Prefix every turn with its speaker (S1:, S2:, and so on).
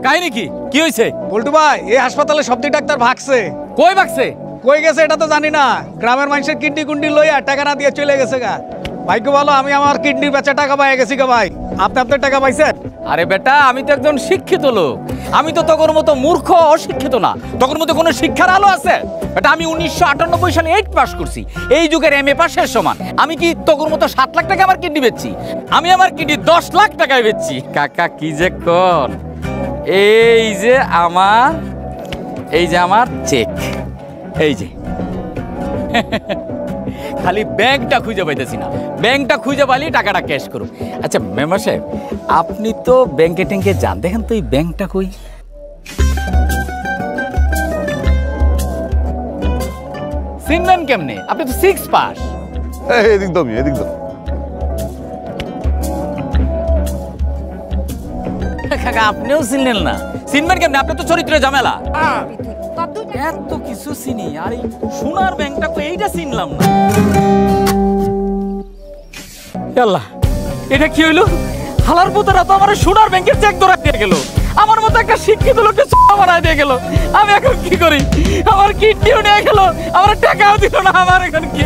S1: কাহিনী কি কি হয়েছে?
S2: বল্টু ভাই, এই হাসপাতালে সবদি ডাক্তার ভাগছে।
S1: কই ভাগছে?
S2: কই গেছে এটা তো জানি না। গ্রামের মানুষের কিডনি কুন্ডি লইয়া টাকা না দিয়ে চলে গেছে গা। ভাগ্য ভালো আমি আমার কিডনি বেচা টাকা পাই গেছি গা ভাই। আপনি আপনার টাকা পাইছেন?
S1: আরে বেটা, আমি তো একজন শিক্ষিত লোক। আমি তো তোর মতো মূর্খ অশিক্ষিত না। তোর মতো কোনো শিক্ষার আলো আছে? বেটা, আমি 1998 সালে 8 পাস করছি। এই যুগের MA পাশের সমান। আমি কি তোর মতো 7 লাখ টাকা আমার কিডনি বেচছি? আমি আমার কিডনি 10 লাখ টাকায় বেচছি। কাকা কি যে কোন, এই যে আমার চেক, এই যে খালি ব্যাংকটা খুঁজে পাইতেছি না। ব্যাংকটা খুঁজে পাইলে টাকাটা ক্যাশ করুন। আচ্ছা মেম্বার সাহেব, আপনি তো ব্যাংকে ট্যাঙ্কে যান, দেখেন তো এই ব্যাংকটা কই? চিনলেন কেমনে? আপনি তো 6 পাস।
S3: এদিক দাও, এদিক দাও।
S1: কাকা আপনিও চিনলেন না? চিনবেন কেমনে? আপনি তো চরিত্রের ঝামেলা। এত কিছু চিনি, আর এই সোনার ব্যাংকটা তো এইটা চিনলাম না। আল্লাহ, এটা কি হইলো? হালার পুতরা তো আমার সোনার ব্যাংকের চেক ধরা দিয়ে গেল। আমার মতো একটা শিক্ষিত লোককে চোরা বানায় দিয়ে গেল। আমি এখন কি করি? আমার কিডনিও নিয়ে গেল, আমার টাকাও দিল না। আমার এখন কি?